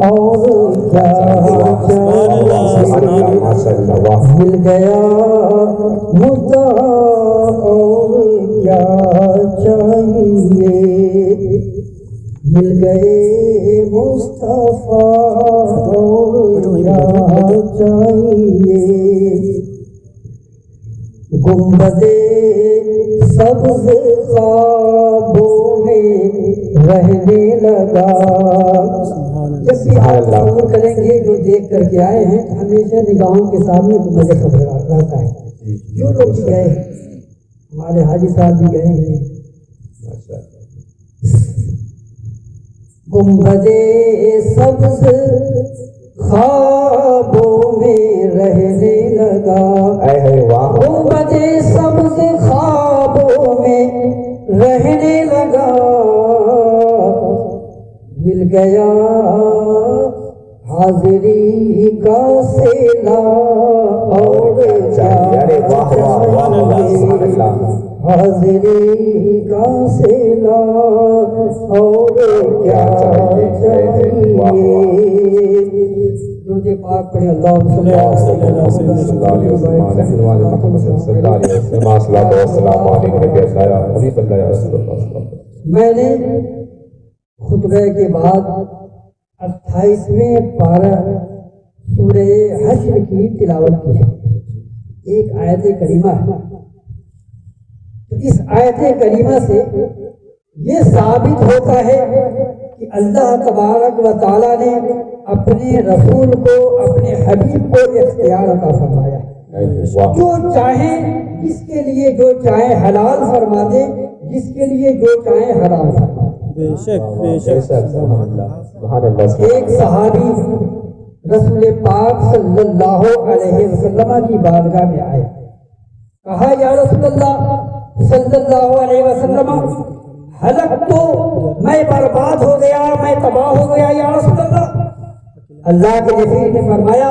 اور کیا چاہیے، مل گیا مدعا اور کیا چاہیے، مل گئے مصطفیٰ اور کیا چاہیے، گنبدِ سبز خوابوں میں رہنے لگا۔ جب بھی آپ تصور کریں گے جو دیکھ کر کے آئے ہیں تو ہمیشہ نگاہوں کے سامنے گنبدِ خبر رہتا ہے۔ جو لوگ بھی گئے ہیں، ہمارے حاجی صاحب بھی گئے ہیں، گنبدِ سبز خوابوں میں رہنے لگا، گنبدِ سبز خوابوں میں رہنے لگا، مل گیا حاضری کا سیلاب اور کیا چاہیے، حاضری کا سیلاب اور کیا چاہیے۔ درود پاک پڑھیں، اللہم صلی اللہ علیہ وسلم۔ میں نے خطبہ کے بعد 28ویں پارہ سورہ حشر کی تلاوت کی ہے۔ ایک آیت کریمہ ہے، تو اس آیت کریمہ سے یہ ثابت ہوتا ہے کہ اللہ تبارک و تعالیٰ نے اپنے رسول کو، اپنے حبیب کو اختیار عطا فرمایا ہے۔ جو چاہیں جس کے لیے جو چاہیں حلال فرما دے، جس کے لیے جو چاہیں حرام فرما دے۔ بے شک بے شک۔ ایک صحابی رسول پاک صلی اللہ علیہ وسلم کی بارگاہ میں آئے، کہا یا رسول اللہ صلی اللہ علیہ وسلم، ہلک تو میں برباد ہو گیا، میں تباہ ہو گیا یا رسول اللہ۔ اللہ کے نبی نے فرمایا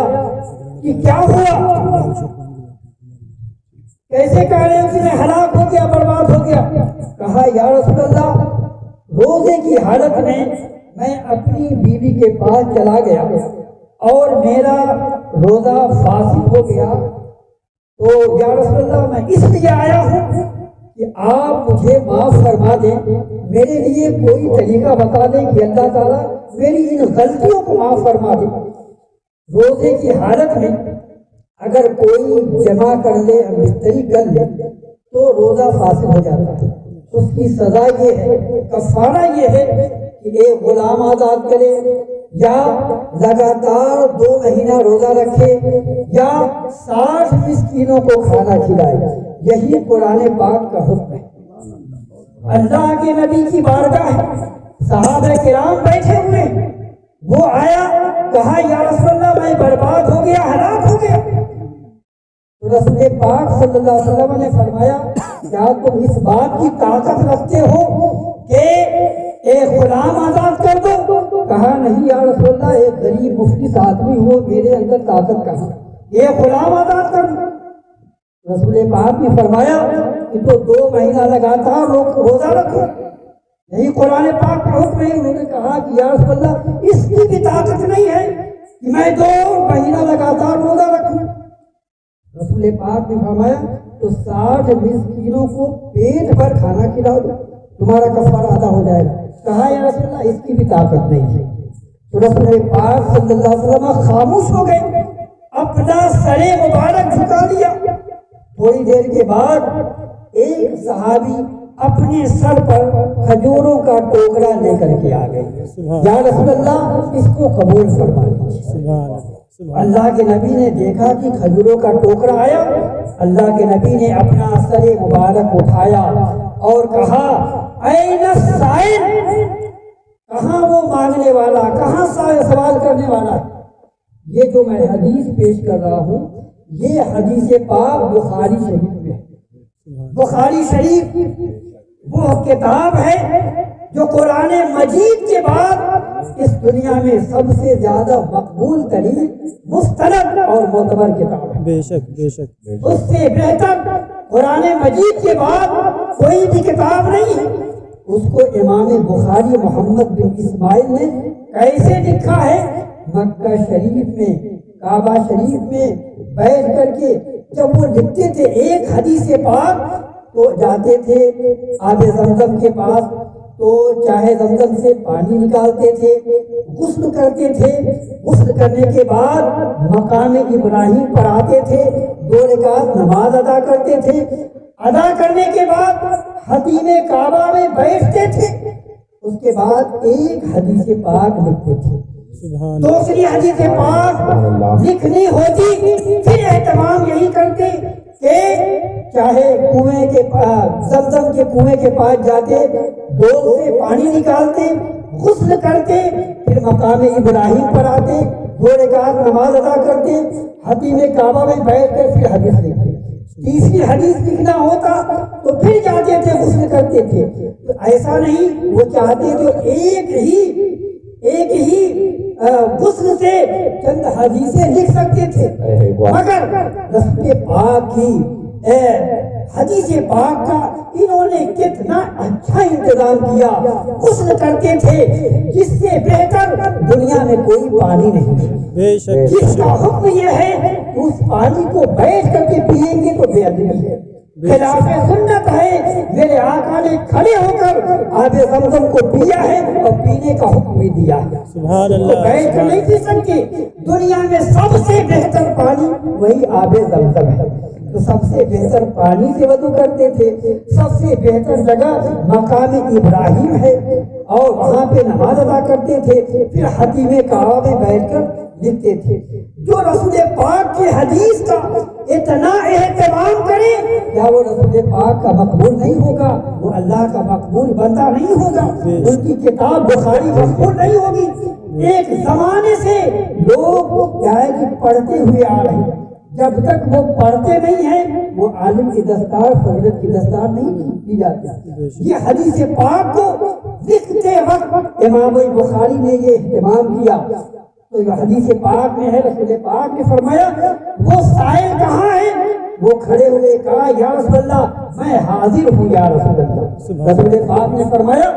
کہ کیا ہوا، کیسے کہہ رہے ہو کہ میں ہلاک ہو گیا، برباد ہو گیا؟ کہا یا رسول اللہ، روزے کی حالت میں میں اپنی بیوی کے پاس چلا گیا اور میرا روزہ فاسد ہو گیا، تو یا رسول اللہ میں اس لیے آیا ہوں کہ آپ مجھے معاف فرما دیں، میرے لیے کوئی طریقہ بتا دیں کہ اللہ تعالیٰ میری ان غلطیوں کو معاف فرما دے۔ روزے کی حالت میں اگر کوئی جمع کر لے، مستری کر لے، تو روزہ فاسد ہو جاتا ہے۔ اس کی سزا یہ ہے، کفارہ یہ ہے کہ ایک غلام آزاد کرے، یا لگاتار 2 مہینہ روزہ رکھے، یا 60 مسکینوں کو کھانا کھلائے۔ یہی قرآن پاک کا حکم ہے۔ اللہ کے نبی کی بارگاہ ہے، صحابہ کرام بیٹھے ہوئے، وہ آیا، کہا یا رسول اللہ میں برباد ہو گیا، ہلاک ہو گیا۔ تو رسول پاک صلی اللہ علیہ وسلم نے فرمایا کیا تم اس بات کی طاقت رکھتے ہو کہ ایک غلام آزاد کر دو؟ کہا نہیں یا رسول اللہ، ایک غریب مفلس آدمی ہو، میرے اندر طاقت کہاں، ایک غلام آزاد کر دو۔ رسول پاک نے فرمایا کہ تو 2 مہینہ لگاتار روزہ رکھو، یہی قرآن پاک کا حکم ہے۔ انہوں نے کہا کہ یا رسول اللہ اس کی بھی طاقت نہیں ہے کہ میں 2 مہینہ لگاتار روزہ رکھوں۔ رسول پاک نے فرمایا تو 60 مسکینوں کو پیٹ بھر کھانا کھلاؤ، تمہارا کفارہ ادا ہو جائے گا۔ کہا یا رسول اللہ اس کی بھی طاقت نہیں ہے۔ تو رسول پاک صلی اللہ علیہ وسلم خاموش ہو گئے، اپنا سر مبارک جھکا لیا۔ تھوڑی دیر کے بعد ایک صحابی اپنے سر پر کھجوروں کا ٹوکرا لے کر کے آ گئے، یا رسول اللہ اس کو قبول فرما لیجیے۔ اللہ کے نبی نے دیکھا کہ کھجوروں کا ٹوکرا آیا، اللہ کے نبی نے اپنا سر مبارک اٹھایا اور کہا این السائل، کہاں وہ مانگنے والا، کہاں سوال کرنے والا؟ یہ جو میں حدیث پیش کر رہا ہوں یہ حدیث پاک بخاری شریف میں ہے۔ بخاری شریف وہ کتاب ہے جو قرآن مجید کے بعد اس دنیا میں سب سے زیادہ مقبول ترین مستند اور معتبر کتاب ہے۔ بے شک بے شک۔ اس سے بہتر قرآن مجید کے بعد کوئی بھی کتاب نہیں ہے۔ اس کو امام بخاری محمد بن اسماعیل نے کیسے لکھا ہے؟ مکہ شریف میں کعبہ شریف میں بیٹھ کر کے جب وہ لکھتے تھے ایک حدیث پاک تو جاتے تھے آب زمزم کے پاس، تو چاہے زمزم سے پانی نکالتے تھے، غسل کرتے تھے، غسل کرنے کے بعد مقام ابراہیم پر آتے تھے، 2 رکعت نماز ادا کرتے تھے، ادا کرنے کے بعد حتیم کعبہ میں بیٹھتے تھے، اس کے بعد ایک حدیث پاک لکھتے تھے، دوسری حدیث پاک لکھنی ہوتی پھر اہتمام یہی کرتے کہ چاہے کنویں کے پاس زمزم کے کنویں کے پاس جاتے، ڈول سے پانی نکالتے، غسل کرتے، پھر مقام ابراہیم پر آتے، 2 رکعت نماز ادا کرتے، حتیم کعبہ میں بیٹھ کر پھر حدیث لکھتے، تیسری حدیث لکھنا ہوتا تو پھر جاتے تھے غسل کرتے تھے۔ تو ایسا نہیں، وہ چاہتے تو ایک ہی غسل سے چند حدیثیں لکھ سکتے تھے، مگر رسول پاک کی حدیث پاک کا انہوں نے کتنا اچھا انتظام کیا، غسل کرتے تھے جس سے بہتر دنیا میں کوئی پانی نہیں، جس کا حکم یہ ہے کہ اس پانی کو بیٹھ کر کے پیئیں گے تو بے ادبی ہے، خلاف سنت ہے۔ میرے آقا نے کھڑے ہو کر آب زمزم کو پیا ہے اور پینے کا حکم بھی دیا ہے، سبحان اللہ۔ بیٹھ کر نہیں پی سکتے، دنیا میں سب سے بہتر پانی وہی آب زمزم ہے، تو سب سے بہتر پانی سے وضو کرتے تھے، سب سے بہتر جگہ مقام ابراہیم ہے اور وہاں پہ نماز ادا کرتے تھے، پھر حتیم کعبہ میں بیٹھ کر لکھتے تھے۔ جو رسول پاک کی حدیث کا اتنا اہتمام کرے، کیا وہ رسول پاک کا مقبول نہیں ہوگا؟ وہ اللہ کا مقبول بندہ نہیں ہوگا؟ ان کی کتاب بخاری مقبول نہیں ہوگی؟ ایک زمانے سے لوگ کیا ہے کہ پڑھتے ہوئے آ رہے ہیں، جب تک وہ پڑھتے نہیں ہیں وہ عالم کی دستار فضیلت کی دستار نہیں دی جاتی۔ یہ حدیث پاک کو لکھتے وقت امام بخاری نے یہ اہتمام کیا، تو یہ حدیث پاک میں ہے، رسول پاک نے فرمایا وہ سائل کہاں ہے؟ وہ کھڑے ہوئے کہا یا رسول اللہ میں حاضر ہوں یا رسول اللہ۔ رسول پاک نے فرمایا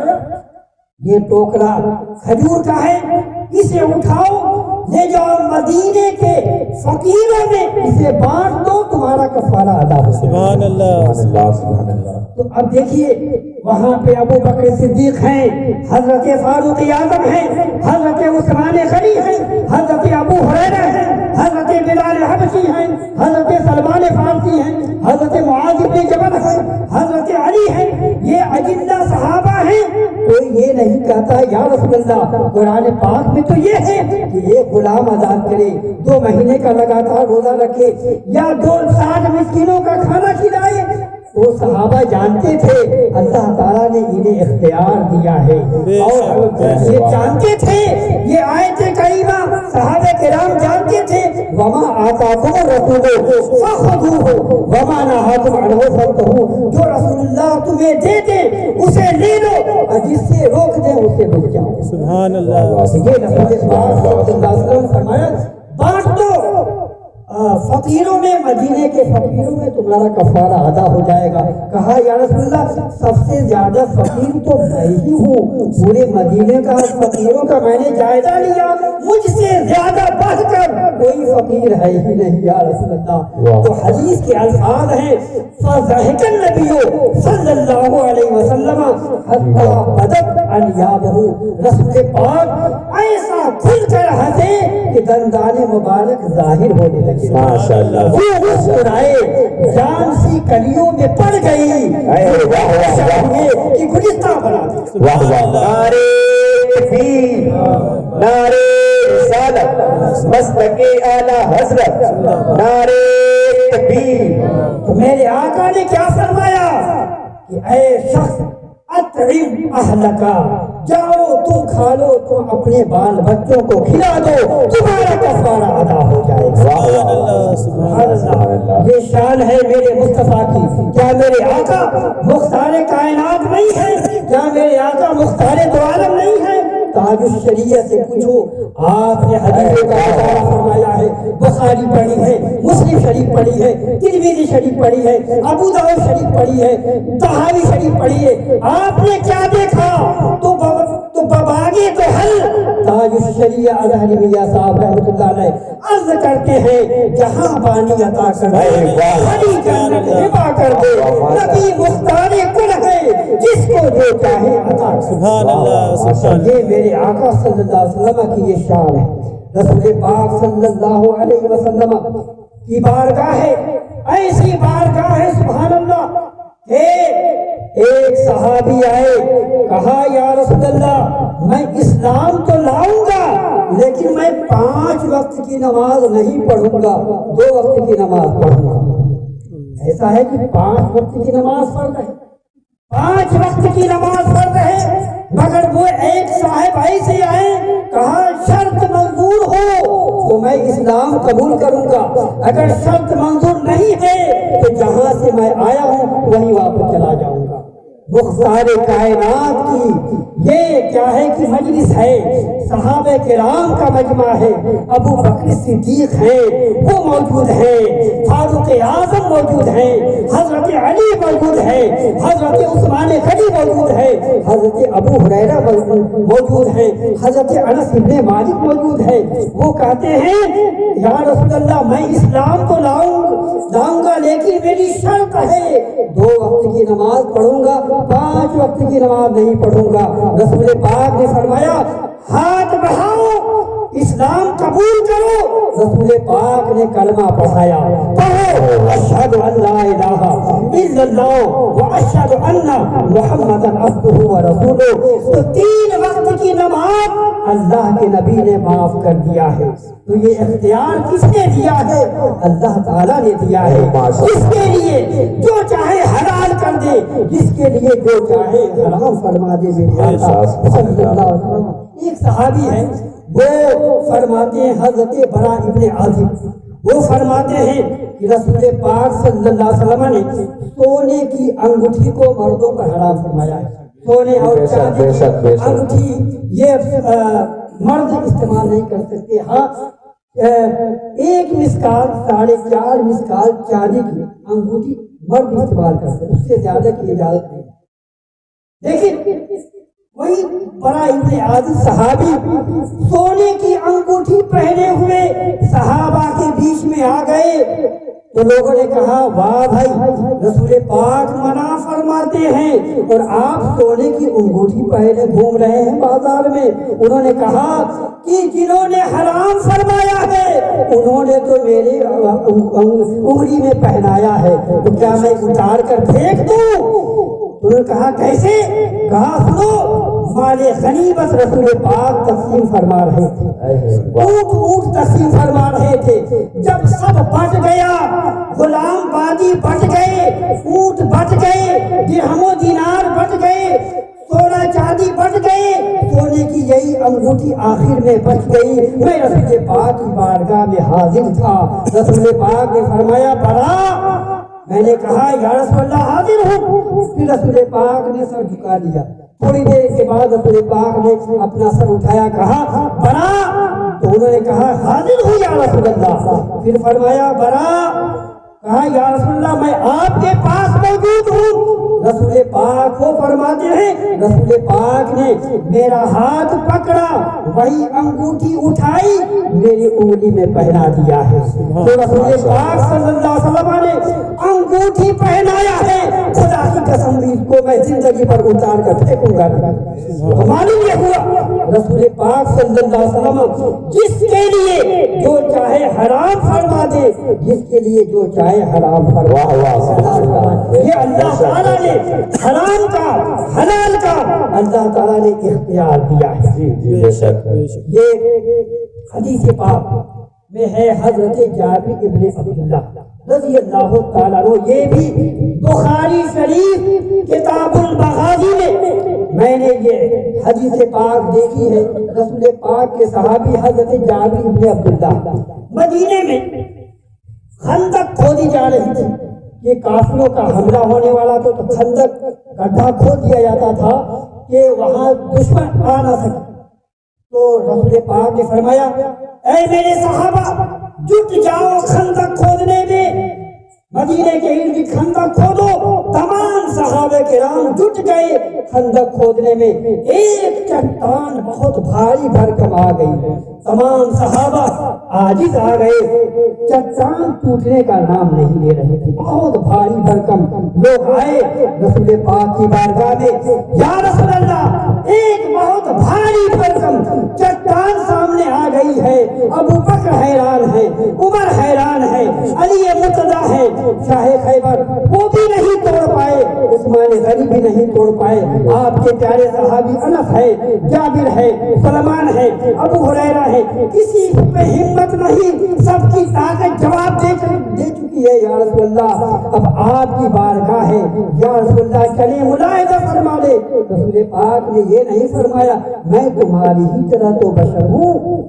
یہ ٹوکرا کھجور کا ہے، اسے اٹھاؤ لے جاؤ مدینے کے فقیروں میں اسے بانٹ دو، تمہارا کفارہ ادا ہو۔ سبحان اللہ، سبحان اللہ۔ تو اب دیکھیے وہاں پہ ابو بکر صدیق ہیں، حضرت فاروق اعظم ہیں، حضرت عثمان غنی ہیں، حضرت ابو ہریرہ ہیں، حضرت بلال حبشی ہیں، حضرت سلمان فارسی ہیں، حضرت معاذ بن جبل ہیں، حضرت علی ہیں، یہ اجلہ صحابہ ہیں۔ کوئی یہ نہیں کہتا یا رسول اللہ قرآن پاک میں تو یہ ہے کہ ایک غلام آزاد کرے، 2 مہینے کا لگاتار روزہ رکھے، یا 60 مسکینوں کا کھانا کھلائے۔ وہ صحابہ جانتے تھے اللہ تعالیٰ نے انہیں اختیار دیا ہے، اور یہ جانتے تھے، یہ آیت کریمہ صحابہ کرام جانتے تھے وما آتاکم الرسول فخذوہ وما نہاکم عنہ فانتہوا، جو رسول اللہ تمہیں دے دے اسے لے لو اور جس سے روک دے اسے رک جاؤ۔ سبحان اللہ۔ یہ رسول پاک صلی اللہ علیہ وسلم فرمایا بانٹ دو فقیروں میں، مدینے کے فقیروں میں تمہارا کفارہ ادا ہو جائے گا۔ کہا یا رسول اللہ سب سے زیادہ فقیر تو میں ہی ہوں، پورے مدینے کا فقیروں کا میں نے جائزہ لیا، مجھ سے زیادہ بڑھ کر کوئی فقیر ہے ہی نہیں یا رسول اللہ۔ تو حدیث کے الفاظ ہیں فضحک النبی صلی اللہ علیہ وسلم حتی بدت انیابہ، رسول پاک ایسا کھل کر ہنسے کہ دندان مبارک ظاہر ہونے لگے، ماشاءاللہ، وہ مسکرائے، جان سی کلیوں میں پڑ گئی کہ گلستہ بنا دی۔ واہ واہ، نعرے تکبیر، نعرے رسالت، مسلک اعلی حضرت، نعرے تکبیر۔ تو میرے آقا نے کیا فرمایا کہ اے شخص اطعم اہلکا، جاؤ تم کھا لو، تم اپنے بال بچوں کو کھلا دو، تمہارا کفارہ ادا ہو جائے گا۔ سبحان اللہ، سبحان اللہ، یہ شان ہے میرے مصطفیٰ کی۔ کیا میرے آقا مختار کائنات نہیں ہے؟ کیا میرے آقا مختار دو عالم نہیں ہے؟ تاج الشریعہ سے پوچھو، آپ نے حدیث کا مطالعہ فرمایا ہے، بخاری پڑھی ہے، مسلم شریف پڑھی ہے، ترمذی شریف پڑھی ہے، ابو داؤد شریف پڑھی ہے، طحاوی شریف پڑھی ہے، آپ نے کیا دیکھا؟ تو بباغی تو حل تاج الشریعہ اظہری میاں صاحب رحمۃ اللہ علیہ عرض کرتے ہیں، جہاں بانی عطا کر دے، بڑی جنت ہبا کر دے، نبی مختار کل ہے، جس کو جو چاہے عطا کر دے۔ سبحان اللہ، سبحان اللہ۔ یہ میرے آقا صلی اللہ علیہ وسلم کی یہ شان ہے۔ رسول پاک صلی اللہ علیہ وسلم کی بارگاہ ہے، ایسی بارگاہ ہے سبحان اللہ کہ ایک صحابی آئے، کہا یا رسول اللہ میں اسلام تو لاؤں گا لیکن میں 5 وقت کی نماز نہیں پڑھوں گا، 2 وقت کی نماز پڑھوں گا۔ ایسا ہے کہ 5 وقت کی نماز پڑھ رہے، 5 وقت کی نماز پڑھ رہے، مگر وہ ایک صاحب ایسے آئے، کہا شرط منظور ہو تو میں اسلام قبول کروں گا، اگر شرط منظور نہیں ہے تو جہاں سے میں آیا ہوں وہیں واپس چلا جاؤں گا۔ مختار کائنات کی یہ کیا ہے کہ مجلس ہے، صحابہ کرام کا مجمع ہے، ابو بکر صدیق ہے وہ موجود ہے، فاروق اعظم موجود ہے، حضرت علی موجود ہے، حضرت عثمان غنی موجود ہے، حضرت ابو ہریرہ موجود ہے، حضرت انس بن مالک موجود ہے۔ وہ کہتے ہیں یا رسول اللہ میں اسلام تو لاؤں گا لیکن میری شرط ہے 2 وقت کی نماز پڑھوں گا، 5 وقت کی نماز نہیں پڑھوں گا۔ رسول پاک نے فرمایا ہاتھ بڑھاؤ، اسلام قبول کرو۔ رسول پاک نے کلمہ پڑھایا، پڑھو اشہد ان لا الہ الا اللہ واشہد ان محمد عبدہ ورسولہ۔ تو 3 وقت کی نماز اللہ کے نبی نے معاف کر دیا ہے۔ تو یہ اختیار کس نے دیا ہے؟ اللہ تعالیٰ نے دیا ہے، جس کے لیے جو چاہے حلال کر دے، جس کے لیے جو چاہے حرام فرما دے۔ میرے آقا صلی اللہ علیہ وسلم ایک صحابی ہے، وہ فرماتے ہیں حضرت برا ابن عازب، وہ فرماتے ہیں کہ رسول پاک صلی اللہ علیہ وسلم نے سونے کی انگوٹھی کو مردوں پر حرام فرمایا ہے۔ سونے اور چاندی کی انگوٹھی یہ مرد استعمال نہیں کر سکتے۔ ہاں 1 مسکال 4.5 مسکال چاندی کی انگوٹھی مرد استعمال کر سکتے، اس سے زیادہ کی اجازت نہیں۔ لیکن وہی برا ابن عازب صحابی سونے کی انگوٹھی پہنے ہوئے صحابہ کے بیچ میں آ گئے تو لوگوں نے کہا واہ بھائی، رسول پاک منع فرماتے ہیں اور آپ سونے کی انگوٹھی پہنے گھوم رہے ہیں بازار میں۔ انہوں نے کہا کہ جنہوں نے حرام فرمایا ہے انہوں نے تو میری انگلی میں پہنایا ہے، تو کیا میں اتار کر پھینک دوں؟ انہوں نے کہا کیسے؟ کہا سنو، مال غنیمت رسول پاک تقسیم فرما رہے تھے، اونٹ تقسیم فرما رہے تھے، جب سب بٹ گیا، غلام بادی بٹ گئے، اونٹ بٹ گئے، درہم و دینار بٹ گئے، سونا چاندی بٹ گئے، سونے کی یہی انگوٹھی آخر میں بچ گئی۔ میں رسول پاک کی بارگاہ میں حاضر تھا، رسول پاک نے فرمایا برا، میں نے کہا یا رسول اللہ حاضر ہوں۔ پھر رسول پاک نے سر جھکا دیا، تھوڑی دیر کے بعد رسول پاک نے اپنا سر اٹھایا، کہا برا، تو انہوں نے کہا حاضر ہوں یا رسول اللہ۔ پھر فرمایا برا، کہا یا رسول اللہ میں آپ کے پاس موجود ہوں۔ رسول پاک وہ فرماتے ہیں رسول پاک نے میرا ہاتھ پکڑا، وہی انگوٹھی اٹھائی، میری انگلی میں پہنا دیا ہے۔ تو رسول پاک صلی اللہ علیہ وسلم نے انگوٹھی پہنایا ہے، خدا کی قسم بھی اس کو میں زندگی پر اتار کر پھینکوں گا۔ معلوم یہ ہوا رسول پاک صلی اللہ علیہ وسلم جس کے لیے جو چاہے حرام فرما دے، جس کے لیے جو چاہے حرام فرما دے۔ یہ اللہ تعالیٰ نے حرام کا حلال کا اللہ تعالیٰ نے اختیار دیا ہے۔ بے شک بے شک۔ یہ حدیث پاک میں ہے حضرت جابر ابن عبداللہ رضی اللہ تعالیٰ عنہ، یہ بھی بخاری شریف کتاب المغازی میں نے یہ حدیث پاک دیکھی ہے۔ رسول پاک کے صحابی حضرت جابر ابن عبداللہ مدینے میں خندق کھودی جا رہی تھی، یہ کافروں کا حملہ ہونے والا تو خندق گڈھا کھود دیا جاتا تھا کہ وہاں دشمن آ نہ سکے۔ تو رسول پاک نے فرمایا اے میرے صحابہ جٹ جاؤ خندق کھودنے میں، مدینے کے ارد خندق کھودو۔ تمام صحابہ کرام جٹ گئے خندق کھودنے میں، ایک چٹان بہت بھاری بھرکم آ گئی، تمام صحابہ عاجز آ گئے، چٹان ٹوٹنے کا نام نہیں لے رہے تھے، بہت بھاری بھرکم۔ لوگ آئے رسول پاک کی بارگاہ میں، یا رسول اللہ ایک بہت بھاری بھرکم چٹان سامنے آ گئی ہے، ابو بکر حیران ہے، عمر حیران ہے، علی مرتضیٰ ہے، شاہ خیبر وہ بھی نہیں توڑ پائے، عثمان غنی بھی نہیں توڑ پائے، آپ کے پیارے صحابی انس ہے، جابر ہے، سلمان ہے، ابو ہریرہ ہے، کسی پہ ہمت نہیں، سب کی طاقت جواب دے چکی ہے۔ یا رسول اللہ اب آپ کی بارگاہ ہے، یا رسول اللہ چلے ملاحظہ فرما لے۔ رسول پاک نے یہ نہیں فرمایا میں تمہاری ہی طرح تو بشر ہوں،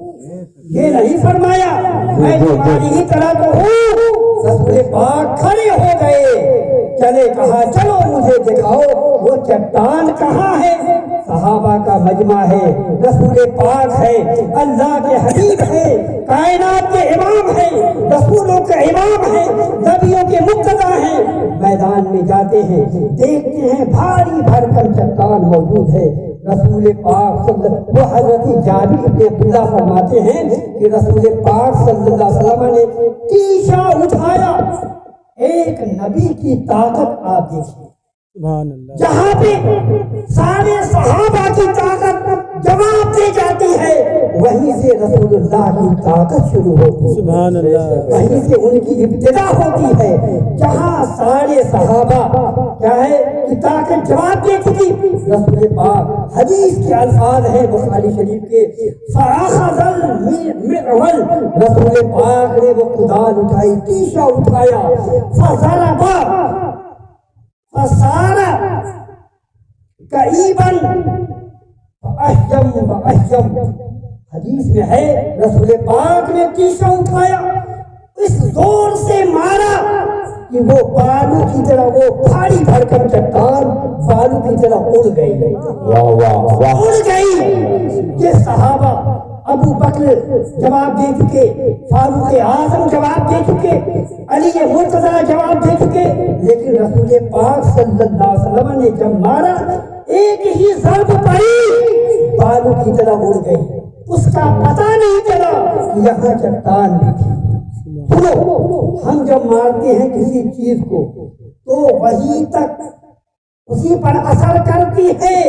یہ نہیں فرمایا میں تمہاری ہی طرح تو ہوں۔ رسول پاک کھڑے ہو گئے، چلے کہا چلو مجھے دکھاؤ وہ چٹان کہاں ہے۔ صحابہ کا مجمع ہے، رسول پاک ہے، اللہ کے حبیب ہے، کائنات کے امام ہے، رسولوں کے امام ہے، نبیوں کے مقتدی ہیں۔ میدان میں جاتے ہیں، دیکھتے ہیں بھاری بھرکم چٹان موجود ہے۔ رسول پاک وہ حضرت جابر بن عبداللہ فرماتے ہیں کہ رسول پاک صلی اللہ علیہ وسلم نے تیشا اٹھایا، ایک نبی کی طاقت آپ دیکھیے، سبحان اللہ، جہاں پہ سارے صحابہ کی طاقت جواب دے جاتی ہے، وہیں سے رسول اللہ کی طاقت شروع ہوتی ہے، سبحان اللہ، وہیں سے ان کی ابتدا ہوتی ہے۔ جہاں سارے صحابہ کیا ہے کہ طاقت جواب دے چکی، رسول پاک حدیث کے الفاظ ہیں بخاری شریف کے، فَأَخَذَ الْمِعْوَلَ، رسول پاک نے وہ کدال اٹھائی، تیشا اٹھایا، فَضَرَبَ فَصَارَ كَئِيبًا فَأَحْيَمْ، حدیث میں ہے رسول پاک نے تیشا اٹھایا، اس زور سے مارا کہ وہ بالو کی طرح، وہ بھاری بھرکم چٹان بالو کی طرح اڑ گئی، اڑ گئی۔ یہ صحابہ ابو بکر جواب دے چکے، فاروق اعظم جواب دے چکے، علی مرتضیٰ جواب دے چکے، لیکن رسول پاک صلی اللہ علیہ وسلم نے جب مارا ایک ہی ضرب پڑی، بالو کی طرح اڑ گئی، اس کا پتہ نہیں چلا کہ یہاں چٹان بھی تھی۔ سنو، ہم جب مارتے ہیں کسی چیز کو تو وہیں تک اسی پر اثر کرتی ہے،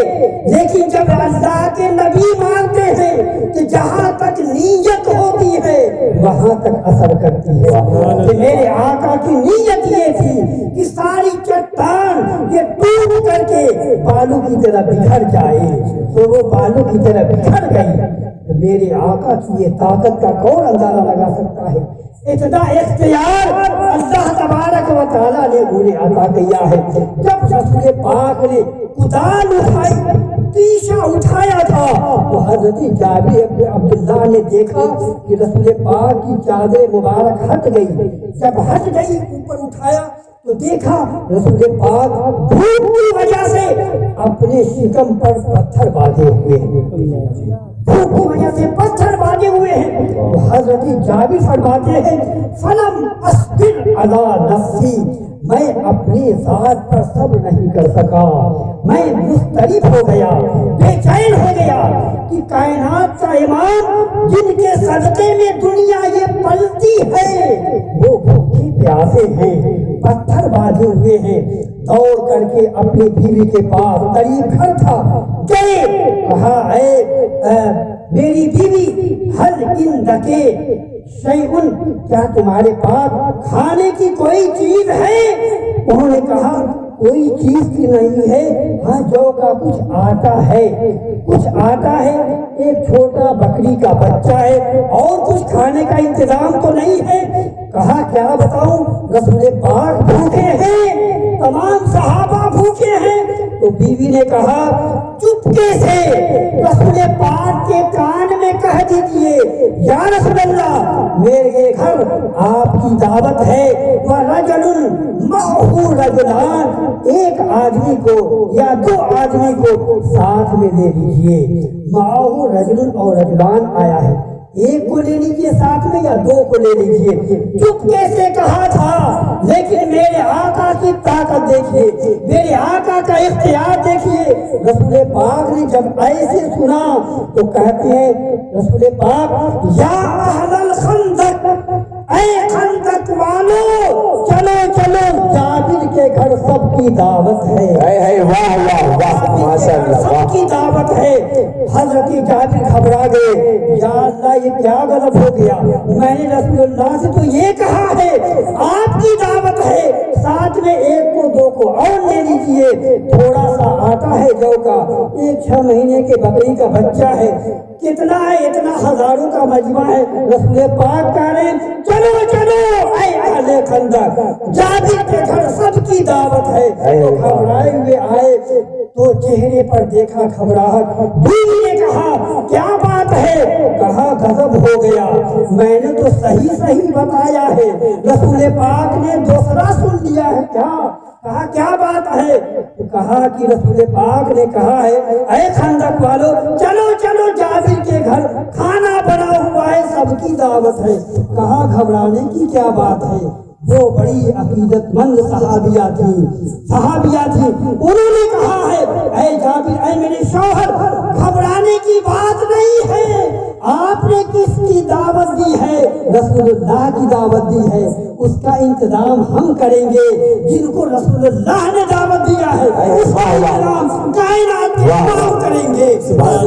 لیکن جب اللہ کے نبی مانتے ہیں کہ جہاں تک نیت ہوتی ہے وہاں تک اثر کرتی ہے۔ کہ میرے آقا کی نیت یہ تھی کہ ساری چٹان یہ ٹوٹ کر کے بالو کی طرح بکھر جائے، تو وہ بالو کی طرح بکھر گئی۔ میرے آقا کی یہ طاقت کا کون اندازہ لگا سکتا ہے؟ اتنا اختیار اللہ تبارک و تعالیٰ نے انہیں عطا کیا ہے۔ جب رسول پاک نے کدال اٹھائی، تیشا اٹھایا تھا، تو حضرت جابر بن عبداللہ نے دیکھا کہ رسول پاک کی چادر مبارک ہٹ گئی۔ جب ہٹ گئی اوپر اٹھایا تو دیکھا رسول پاک دھوپ کی وجہ سے اپنے شکم پر پتھر باندھے ہوئے ہیں، دھوپ کی وجہ سے پتھر باندھے ہوئے ہیں۔ تو حضرت جابر فرماتے ہیں فلم اصبر علی نفسی، میں اپنی ذات پر صبر نہیں کر سکا، میں مضطرب ہو گیا، بے چین ہو گیا کہ کائنات کا امام جن کے صدقے میں دنیا یہ پلتی ہے وہ بھوکے پیاسے ہیں، پتھر باندھے ہوئے ہیں۔ دوڑ کر کے اپنی بیوی کے پاس، قریب گھر تھا، گئے، کہا اے میری بیوی حل عندک شیئن، کیا تمہارے پاس کھانے کی کوئی چیز ہے؟ انہوں نے کہا کوئی چیز کی نہیں ہے، ہاں جو کا کچھ آٹا ہے، کچھ آٹا ہے، ایک چھوٹا بکری کا بچہ ہے، اور کچھ کھانے کا انتظام تو نہیں ہے۔ کہا کیا بتاؤں، رسول پاک بھوکے ہیں، تمام صحابہ بھوکے ہیں۔ تو بیوی نے کہا چپکے سے رسول پاک کے کان میں کہہ دیجئے یا رسول اللہ میرے گھر آپ کی دعوت ہے، وَرَجُلٌ مَعَهُ رَجُلَانِ، ایک آدمی کو یا دو آدمی کو ساتھ میں لے لیجئے۔ مَعَهُ رَجُلٌ اور رجلان آیا ہے، ایک کو لے لیجئے ساتھ میں یا دو کو لے لیجئے۔ چپکے سے کہا تھا، لیکن میرے آقا کی طاقت دیکھیے، میرے آقا کا اختیار دیکھیے۔ رسول پاک نے جب ایسے سنا تو کہتے ہیں رسول پاک، یا اہل الخندق، اے خندق والو، چلو چلو جابر کے گھر سب کی دعوت ہے۔ واہ واہ واہ، ماشاء اللہ، سب کی دعوت ہے۔ حضرت جابر گھبرا گئے، یا اللہ یہ کیا غلط ہو گیا، میں نے رسول اللہ سے تو یہ کہا ہے آپ کی دعوت ہے، ساتھ میں ایک کو دو کو اور لے لیجئے۔ تھوڑا سا آٹا ہے جو کا، ایک 6 مہینے کے بکری کا بچہ ہے، کتنا ہے اتنا ہزاروں کا مجمع ہے۔ رسول پاک کہہ رہے ہیں چلو چلو اے اہل خندق، جابر کے گھر سب کی دعوت ہے۔ تو گھبرائے ہوئے آئے تو چہرے پر دیکھا گھبراہٹ۔ بیوی نے کہا کیا بات ہے؟ کہا غضب ہو گیا، میں نے تو صحیح صحیح بتایا ہے، رسول پاک نے دوسرا سن لیا ہے کیا؟ کہا کیا بات ہے؟ تو کہا کہ رسول پاک نے کہا ہے اے خندق والو چلو چلو جابر کے گھر کھانا بنا ہوا ہے، سب کی دعوت ہے۔ کہا گھبرانے کی کیا بات ہے؟ وہ بڑی عقیدت مند صحابیہ تھی، انہوں نے کہا ہے اے جابر، اے میرے شوہر، گھبرانے کی بات نہیں ہے، آپ نے کس کی دعوت دی ہے؟ رسول اللہ کی دعوت دی ہے، اس کا انتظام ہم کریں گے۔ جن کو رسول اللہ نے دعوت دیا ہے اس کا انتظام کائنات کے تمام کریں گے۔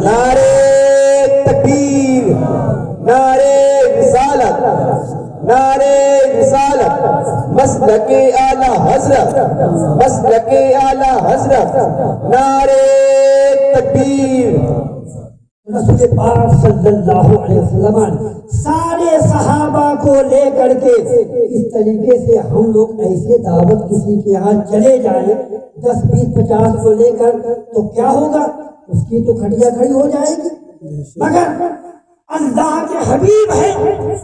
نعرہ تکبیر، نعرہ رسالت، نعرہ رسالت، مسلک اعلی حضرت، مسلک اعلی حضرت، نعرہ تکبیر۔ رسول پاک صلی اللہ علیہ وسلم سارے صحابہ کو لے کر کے اس طریقے سے ہم لوگ ایسے دعوت کسی کے یہاں چلے جائیں 10 20 50 کو لے کر تو کیا ہوگا؟ اس کی تو کھٹیا کھڑی ہو جائے گی، مگر اللہ کے حبیب ہے،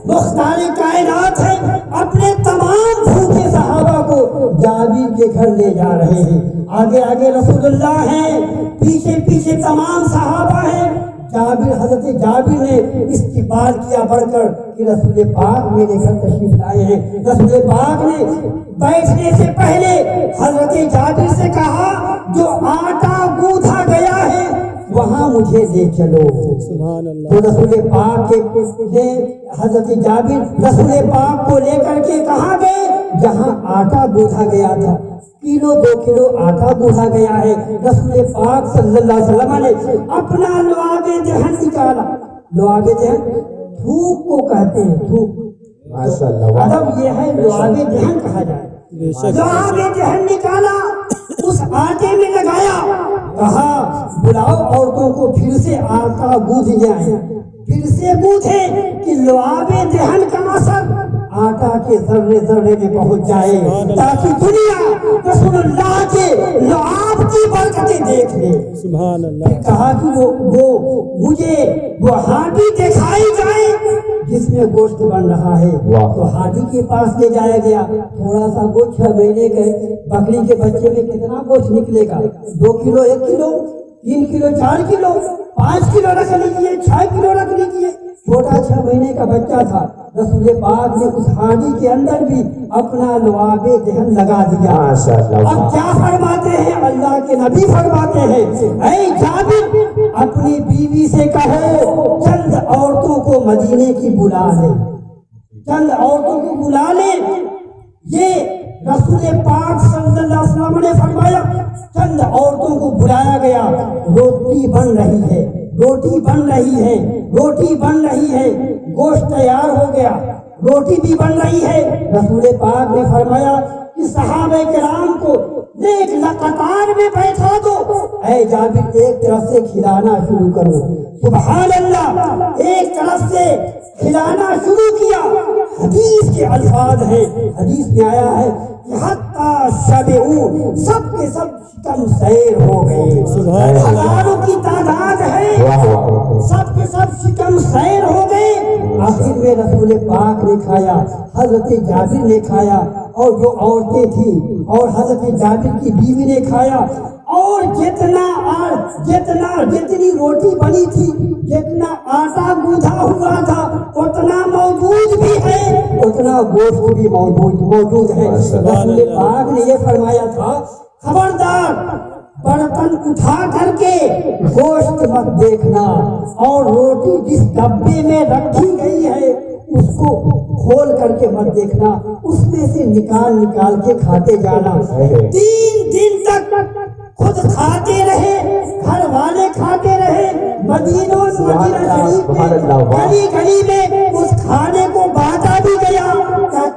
مختار کائنات ہے، اپنے تمام بھوکے صحابہ کو جابر کے گھر لے جا رہے ہیں۔ آگے آگے رسول اللہ ہیں، پیچھے پیچھے تمام صحابہ ہیں۔ حضرت جابر نے استقبال کیا بڑھ کر کہ رسول پاک میرے گھر تشریف لائے ہیں۔ رسول پاک نے بیٹھنے سے پہلے حضرت جابر سے کہا جو آٹا گوندھا گیا ہے وہاں مجھے لے چلو۔ سبحان اللہ۔ تو رسول پاک نے حضرت جابر رسول پاک کو لے کر کے کہاں گئے جہاں آٹا گوندھا گیا تھا، 1 کلو 2 کلو آٹا گوندھا گیا ہے۔ رسول پاک صلی اللہ علیہ وسلم نے اپنا لعاب دہن نکالا۔ لعاب دہن تھوک کو کہتے ہیں، تھوک ادب یہ ہے لعاب دہن کہا جائے۔ لعاب دہن نکالا، اس آٹے میں لگایا، کہا بلاؤ عورتوں کو پھر سے آٹا گوندھ جائے، پھر سے گوندھے کہ لعاب دہن کا اثر آٹا کے ذرے ذرے میں پہنچ جائے تاکہ دنیا رسول اللہ کے لعاب کی برکتیں دیکھ لے۔ سبحان اللہ۔ کہا کہ وہ مجھے وہ ہانڈی دکھائی جائے جس میں گوشت بن رہا ہے، تو ہانڈی کے پاس لے جایا گیا۔ تھوڑا سا گوشت 6 مہینے کے بکری کے بچے میں کتنا گوشت نکلے گا؟ 2 کلو 1 کلو 3 کلو 4 کلو 5 کلو رکھ لیجیے، 6 کلو رکھ لیجیے، چھوٹا 6 مہینے کا بچہ تھا۔ رسول پاک نے اس ہانڈی کے اندر بھی اپنا لعاب دہن لگا دیا۔ اب کیا فرماتے ہیں اللہ کے نبی؟ فرماتے ہیں اے جابر اپنی بیوی سے کہو چند عورتوں کو مدینے کی بلا لے، چند عورتوں کو بلا لے۔ یہ رسول پاک صلی اللہ علیہ وسلم نے فرمایا، چند عورتوں کو بلایا گیا، روٹی بن رہی ہے، روٹی بن رہی ہے، روٹی بن رہی ہے، گوشت تیار ہو گیا، روٹی بھی بن رہی ہے۔ رسول پاک نے فرمایا کہ صحابہ کرام کو ایک قطار میں بیٹھا دو، اے جابر ایک طرف سے کھلانا شروع کرو۔ سبحان اللہ، ایک طرف سے کھلانا شروع کیا۔ حدیث کے الفاظ ہیں، حدیث میں آیا ہے کہ حتی شبعوا، سب کے سب شکم سیر ہو گئے، ہزاروں کی تعداد ہے، سب کے سب شکم سیر ہو گئے۔ آخر میں رسول پاک نے کھایا، حضرت جابر نے کھایا، اور جو عورتیں تھیں اور حضرت جابر کی بیوی نے کھایا، اور جتنی روٹی بنی تھی، جتنا آٹا گوندھا ہوا تھا، اتنا موجود بھی ہے، اتنا گوشت بھی موجود ہے۔ رسول پاک نے یہ فرمایا تھا، خبردار برتن اٹھا کر کے گوشت مت دیکھنا، اور روٹی جس ڈبے میں رکھی گئی ہے اس کو کھول کر کے مت دیکھنا، اس میں سے نکال کے کھاتے جانا۔ 3 دن تک خود کھاتے رہے، گھر والے کھاتے رہے، مدینہ شریف میں گلی گلی میں اس کھانے کو بانٹا بھی گیا۔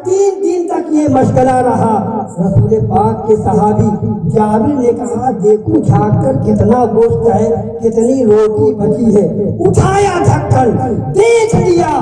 3 دن تک یہ مشغلہ رہا۔ رسول پاک کے صحابی جابر نے کہا، دیکھو جھانک کر کتنا گوشت ہے، کتنی روٹی بچی ہے۔ اٹھایا ڈھکن، دیکھ لیا،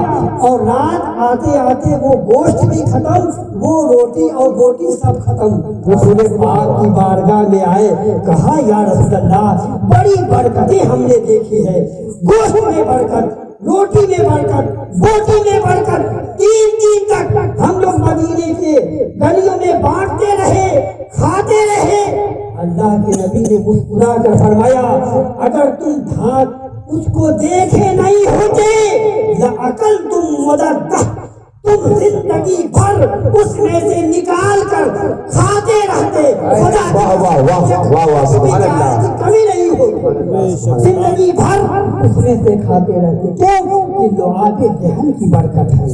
اور رات آتے آتے وہ گوشت بھی ختم، وہ روٹی اور بوٹی سب ختم۔ رسول پاک کی بارگاہ میں آئے، کہا یا رسول اللہ، بڑی برکتیں ہم نے دیکھی ہے، گوشت میں برکت، روٹی میں برکت، بوٹی میں برکت۔ 3 دن تک ہم لوگ مدینے کے گلیوں میں بانٹتے رہے، کھاتے رہے۔ اللہ کے نبی نے مسکرا کر فرمایا، اگر تم اس کو دیکھے نہیں ہوتے لَأَكَلْتُم مُّدَدَّةً، تم زندگی بھر اس میں سے نکال کر کھاتے رہتے، خدا کی کمی نہیں ہوتی، زندگی بھر اس میں سے کھاتے رہتے۔ کیوں؟ کہ لعاب دہن کی برکت ہے،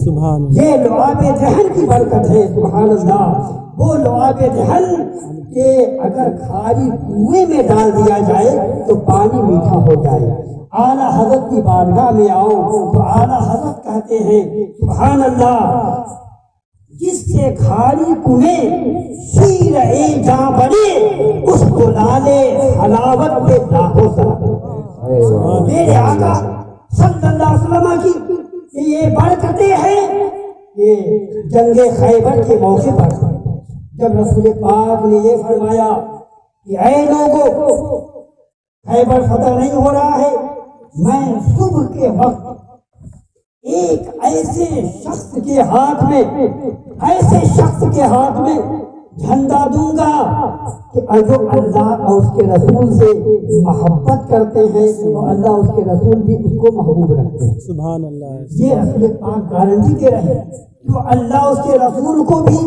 یہ لعاب دہن کی برکت ہے۔ سبحان اللہ، وہ لعاب دہن کہ اگر خالی کنویں میں ڈال دیا جائے تو پانی میٹھا ہو جائے۔ اعلیٰ حضرت کی بارگاہ میں آؤ تو اعلیٰ حضرت کہتے ہیں، سبحان اللہ، جس سے خالی کنویں شیر جاں بنے، اس کو لالے حلاوت پہ لاکھوں سلام۔ میرے آقا صلی اللہ علیہ وسلم کی یہ برکتیں ہیں کہ جنگ خیبر کے موقع پر جب رسول پاک نے یہ فرمایا کہ اے لوگوں، خیبر فتح نہیں ہو رہا ہے، میں صبح کے وقت ایک ایسے شخص کے ہاتھ میں جھنڈا دوں گا کہ جو اللہ اور اس کے رسول سے محبت کرتے ہیں، تو اللہ اس کے رسول بھی اس کو محبوب رکھتے ہیں۔ سبحان اللہ، یہ رسول پاک گارنٹی دے رہے ہیں، جو اللہ اس کے رسول کو بھی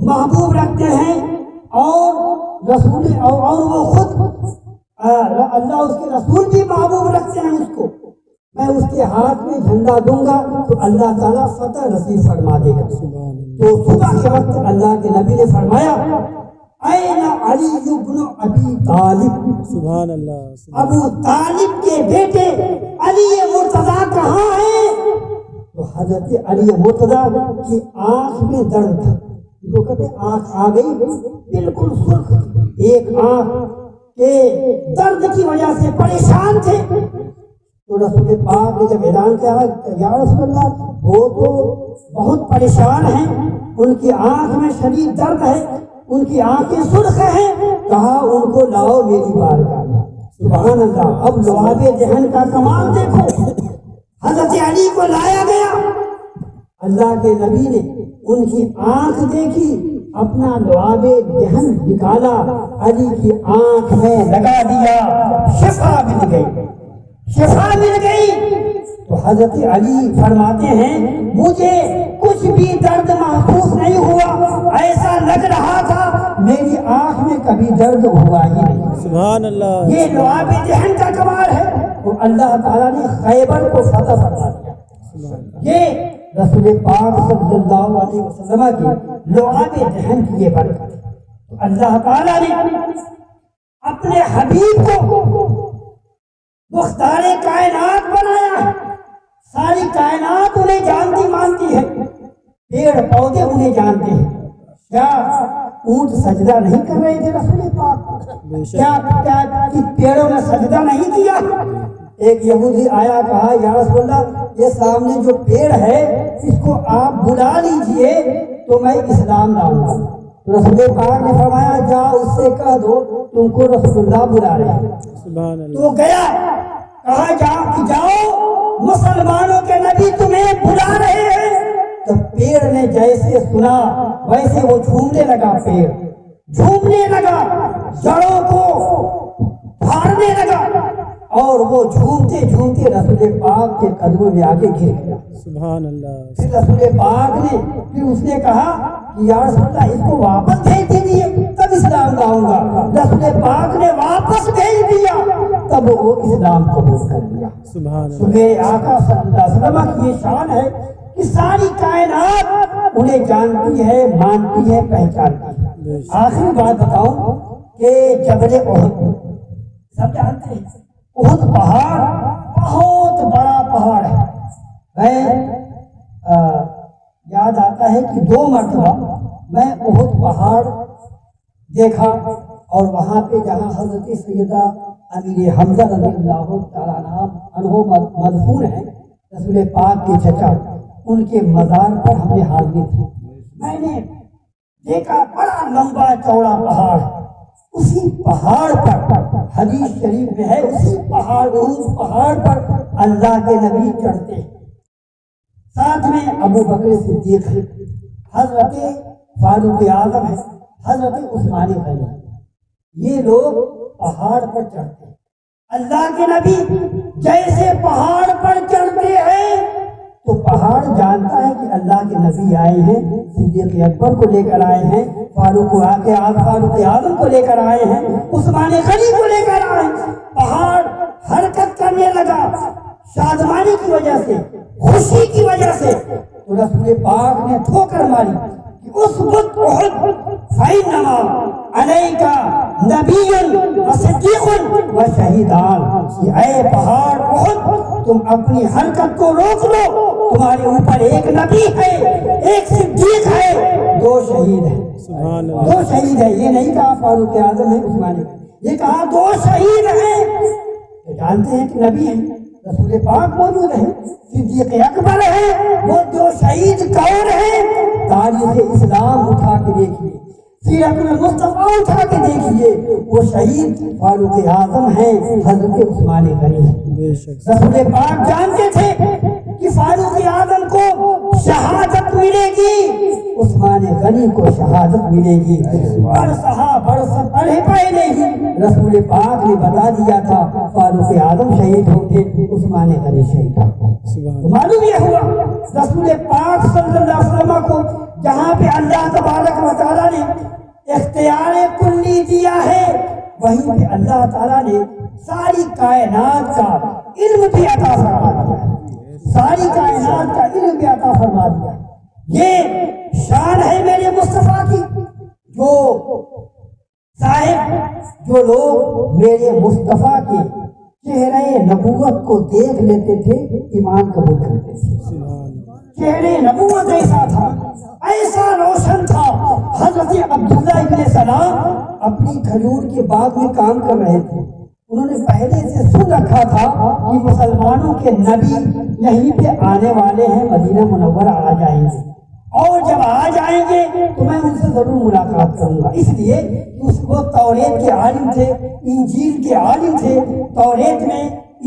محبوب رکھتے ہیں، اور رسول اور وہ خود اللہ اس کے رسول بھی محبوب رکھتے ہیں اس کو۔ میں اس کے ہاتھ میں جھنڈا دوں گا تو اللہ تعالیٰ فتح نصیب فرما دے گا۔ تو صبح کے وقت اللہ کے نبی نے فرمایا، این علی بن ابی طالب، سبحان اللہ، ابو طالب کے بیٹے علی مرتضیٰ کہاں ہیں؟ تو حضرت علی مرتضیٰ کی آنکھ میں درد تھا، جو کہتے آنکھ آ گئی بالکل سرخ، ایک آنکھ کے درد کی وجہ سے پریشان تھے۔ تو رسول پاک نے جب اعلان کیا، یا رسول اللہ، وہ تو بہت پریشان ہیں، ان کی آنکھ میں شدید درد ہے، ان کی آنکھیں سرخ ہیں، کہا ان کو لاؤ میری بارگاہ میں۔ سبحان اللہ، اب لعاب دہن کا کمال دیکھو، حضرت علی کو لایا گیا، اللہ کے نبی نے ان کی آنکھ دیکھی، اپنا لعاب دہن نکالا، علی کی آنکھ میں لگا دیا، شفا مل گئی۔ تو حضرت علی فرماتے ہیں، مجھے کچھ بھی درد محسوس نہیں ہوا، ایسا لگ رہا تھا میری آنکھ میں کبھی درد ہوا ہی نہیں۔ سبحان اللہ، یہ لعاب دہن کا کمال ہے۔ تو اللہ تعالیٰ نے خیبر کو فتح فرما دیا۔ یہ رسول پاک صلی اللہ علیہ وسلم کی لعاب دہن کی یہ برکت ہے۔ تو اللہ تعالیٰ نے اپنے حبیب کو مختار کائنات بنایا ہے، ساری کائنات انہیں جانتی مانتی ہے، پیڑ پودے انہیں جانتے ہیں۔ کیا اونٹ سجدہ نہیں کر رہے تھے رسول پاک؟ کیا پیڑوں نے سجدہ نہیں کیا؟ ایک یہودی آیا، کہا یا رسول اللہ، یہ سامنے جو پیڑ ہے اس کو آپ بلا لیجئے تو میں اسلام لاؤں گا۔ رسول پاک نے فرمایا، جاؤ اس سے کہہ دو تم کو رسول اللہ بلا رہے ہیں۔ سبحان اللہ، تو گیا، کہا جاؤ مسلمانوں کے نبی تمہیں بلا رہے ہیں، تو پیڑ نے جیسے سنا ویسے وہ جھومنے لگا، پیڑ جھومنے لگا، جڑوں کو پھاڑنے لگا، اور وہ جھومتے جھومتے رسول پاک کے قدموں میں آگے گر گیا۔ سبحان اللہ، پھر رسول پاک نے پھر اس نے کہا کہ یا رسول اللہ اس کو واپس بھیج دیجیے تب اسلام لاؤں گا۔ رسول پاک نے واپس بھیج دیا، تب وہ اسلام قبول کر لیا۔ سبحان اللہ، تو میرے آقا صلی اللہ علیہ وسلم کی یہ شان ہے کہ ساری کائنات انہیں جانتی ہے، مانتی ہے، پہچانتی ہے۔ آخری بات بتاؤں کہ جبل احد سب جانتے ہیں، احد پہاڑ بہت بڑا پہاڑ ہے۔ یاد آتا ہے کہ 2 مرتبہ میں احد پہاڑ دیکھا، اور وہاں پہ جہاں حضرت سیدہ امیر حمزہ رضی اللہ تعالیٰ عنہ مدفون ہیں، رسول پاک کے چچا، ان کے مزار پر ہم نے حاضری تھی۔ میں نے دیکھا بڑا لمبا چوڑا پہاڑ، اسی پہاڑ پر حدیث شریف میں ہے، اسی پہاڑ اس پہاڑ پر اللہ کے نبی چڑھتے، ساتھ میں ابو بکر صدیق ہے، حضرت فاروق اعظم ہے، حضرت عثمان غنی، یہ لوگ پہاڑ پر چڑھتے ہیں۔ اللہ کے نبی جیسے پہاڑ پر چڑھتے ہیں تو پہاڑ جانتا ہے کہ اللہ کے نبی آئے ہیں، صدیق اکبر کو لے کر آئے ہیں، فاروق اعظم کو لے کر آئے ہیں، عثمان غنی کو لے کر آئے ہیں۔ پہاڑ حرکت کرنے لگا شادمانی کی وجہ سے، خوشی کی وجہ سے۔ تو رسول پاک نے ٹھوکر ماری کہ اس وقت احد فإنما علیک نبی و صدیق و شہیدان، کہ اے پہاڑ احد تم اپنی حرکت کو روک لو، تمہارے اوپر ایک نبی ہے، ایک صدیق ہے، 2 شہید ہیں۔ سبحان اللہ، 2 شہید ہیں، یہ نہیں کہا فاروق اعظم ہے، عثمان ہے، یہ کہا 2 شہید ہیں۔ جانتے ہیں کہ نبی ہیں، رسول پاک موجود ہیں، صدیق اکبر ہے، وہ 2 شہید کون ہیں؟ تاریخ اسلام اٹھا کے دیکھیے، سیرت المصطفیٰ اٹھا کے دیکھیے، وہ شہید فاروق اعظم ہیں، حضرت عثمان غنی ہیں۔ بے شک، رسول پاک جانتے تھے کہ فاروق اعظم کو شہادت ملے گی، عثمان غنی کو شہادت ملے گی۔ پڑھے پڑھے نہیں، رسول پاک نے بتا دیا تھا فاروق اعظم شہید ہوں گے، عثمان غنی شہید ہوں گے۔ سبحان معلوم یہ ہوا رسول پاک صلی اللہ علیہ وسلم کو جہاں پہ اللہ تبارک و تعالیٰ نے اختیار کلی دیا ہے، وہیں پہ اللہ تعالیٰ نے ساری کائنات کا علم بھی عطا فرما دیا ہے، ساری کائنات کا علم بھی عطا فرما دیا ہے۔ یہ شان ہے میرے مصطفیٰ کی، جو صاحب جو لوگ میرے مصطفیٰ کے چہرے نبوت کو دیکھ لیتے تھے ایمان قبول کرتے تھے۔ سبحان اللہ، چہرے نبوت ایسا تھا، ایسا روشن تھا۔ حضرت عبداللہ ابن سلام اپنی کھجور کے باغ میں کام کر رہے تھے، انہوں نے پہلے سے سن رکھا تھا کہ مسلمانوں کے نبی یہیں پہ آنے والے ہیں، مدینہ منورہ آ جائیں گے، اور جب آ جائیں گے تو میں ان سے ضرور ملاقات کروں گا۔ اس لیے اس کو توریت کے عالم تھے، انجیل کے عالم تھے، توریت میں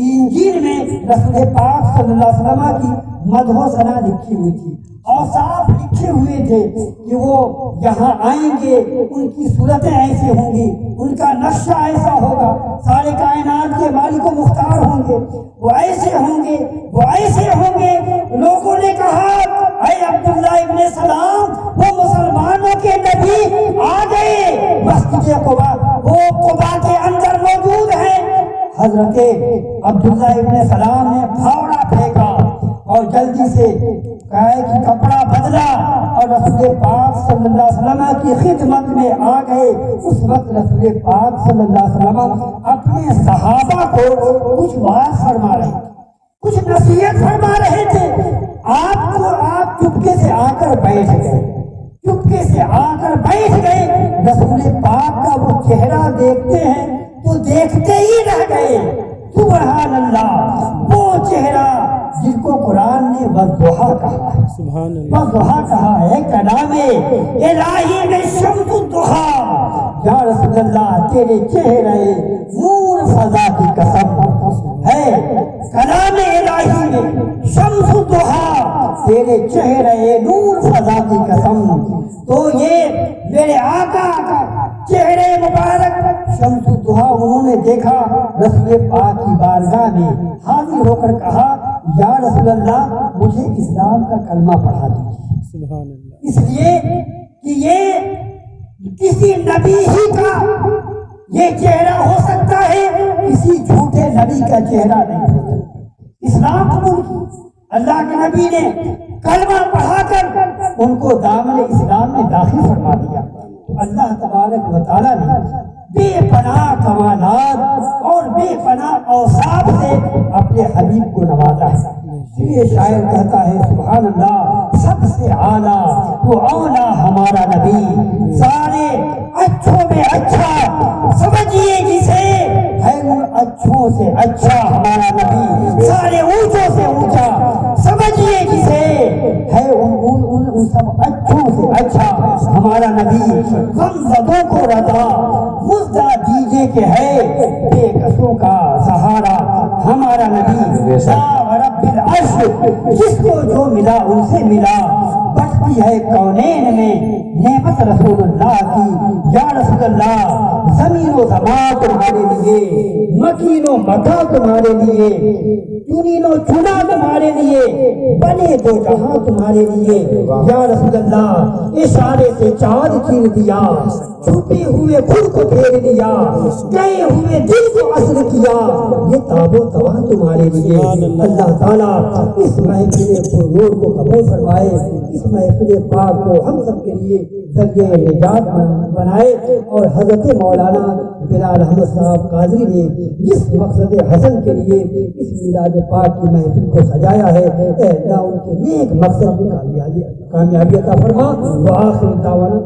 انجیل میں رسول پاک صلی اللہ علیہ وسلم کی مدح و ثنا لکھی ہوئی تھی، اور صاف لکھے ہوئے تھے کہ وہ یہاں آئیں گے، ان کی صورتیں ایسی ہوں گی، ان کا نقشہ ایسا ہوگا، سارے کائنات کے مالک و مختار ہوں گے، وہ ایسے ہوں گے، وہ ایسے ہوں گے۔ لوگوں نے کہا اے عبداللہ ابن سلام، وہ مسلمانوں کے نبی آ گئے، مسجد قباء، وہ قباء کے اندر موجود ہیں۔ حضرت عبداللہ ابن سلام نے پھاوڑا پھینکا اور جلدی سے کہا کہ کپڑا بدلا اور رسول پاک صلی اللہ علیہ وسلم کی خدمت میں آ گئے۔ اس وقت رسول پاک صلی اللہ علیہ وسلم اپنے صحابہ کو کچھ بات فرما رہے تھے، کچھ نصیحت فرما رہے تھے۔ آپ چپکے سے آ کر بیٹھ گئے، چپکے سے آ کر بیٹھ گئے۔ رسول پاک کا وہ چہرہ دیکھتے ہیں تو دیکھتے ہی رہ گئے۔ سبحان اللہ، وہ چہرہ جس کو قرآن نے والضحیٰ کہا ہے، سبحان اللہ، والضحیٰ کہا ہے، کلام الہی میں شمس الضحیٰ۔ یا رسول اللہ، تیرے چہرے نور فضا کی قسم ہے، کلام الہی میں شمس الضحیٰ تیرے چہرے نور فضا کی قسم، تو یہ میرے آقا کا چہرے مبارک شمس الضحیٰ انہوں نے دیکھا رسول پاک کی بارگاہ میں، حاضر ہو کر کہا یا رسول اللہ مجھے اسلام کا کلمہ پڑھا دیجیے، سبحان اللہ، اس لیے کہ یہ کسی نبی ہی کا یہ چہرہ ہو سکتا ہے، کسی جھوٹے نبی کا چہرہ نہیں ہو سکتا۔ اسلام قبول کی، اللہ کے نبی نے کلمہ پڑھا کر ان کو دامن اسلام میں داخل فرما دیا۔ تو اللہ تبارک و تعالیٰ نے بے پناہ کمالات اور بے پناہ اوصاف سے اپنے حبیب کو نوازا ہے۔ یہ شاعر کہتا ہے سبحان اللہ، سب سے اعلیٰ وہ اولا ہمارا نبی، سارے اچھوں میں اچھا سمجھیے جسے، ہے ان اچھوں سے اچھا ہمارا نبی، سارے اونچوں سے اونچا سمجھیے جسے، ہے ان سب اچھوں سے اچھا ہمارا نبی، غمزدوں کو رضا مزدہ دیجیے کہ ہے بے کسوں کا سہارا ہمارا نبی، رب العرش جس کو جو ملا ان سے ملا، بٹتی ہے کونین میں نعمت رسول اللہ کی، یا رسول اللہ زمین و زمان تمہارے لیے، مکین و مکہ تمہارے لیے، چنین و چنا تمہارے لیے، بنے دو جہاں تمہارے لیے، یا رسول اللہ اشارے سے چاند چین دیا، چھپے ہوئے خود کو پھیر دیا، گئے ہوئے دل کو اثر کیا، یہ تاب و توا تمہارے لیے۔ اللہ تعالیٰ اس محفل پرنور کو قبول فرمائے، اس محفل پاک کو ہم سب کے لیے ذریعہ نجات بنائے، اور حضرت مولانا بلال احمد صاحب قادری نے جس مقصد حسن کے لیے اس میلاد پاک کی محفل کو سجایا ہے، اے اللہ ان کے نیک مقصد میں کامیابی عطا فرما۔ وآخر دعوانا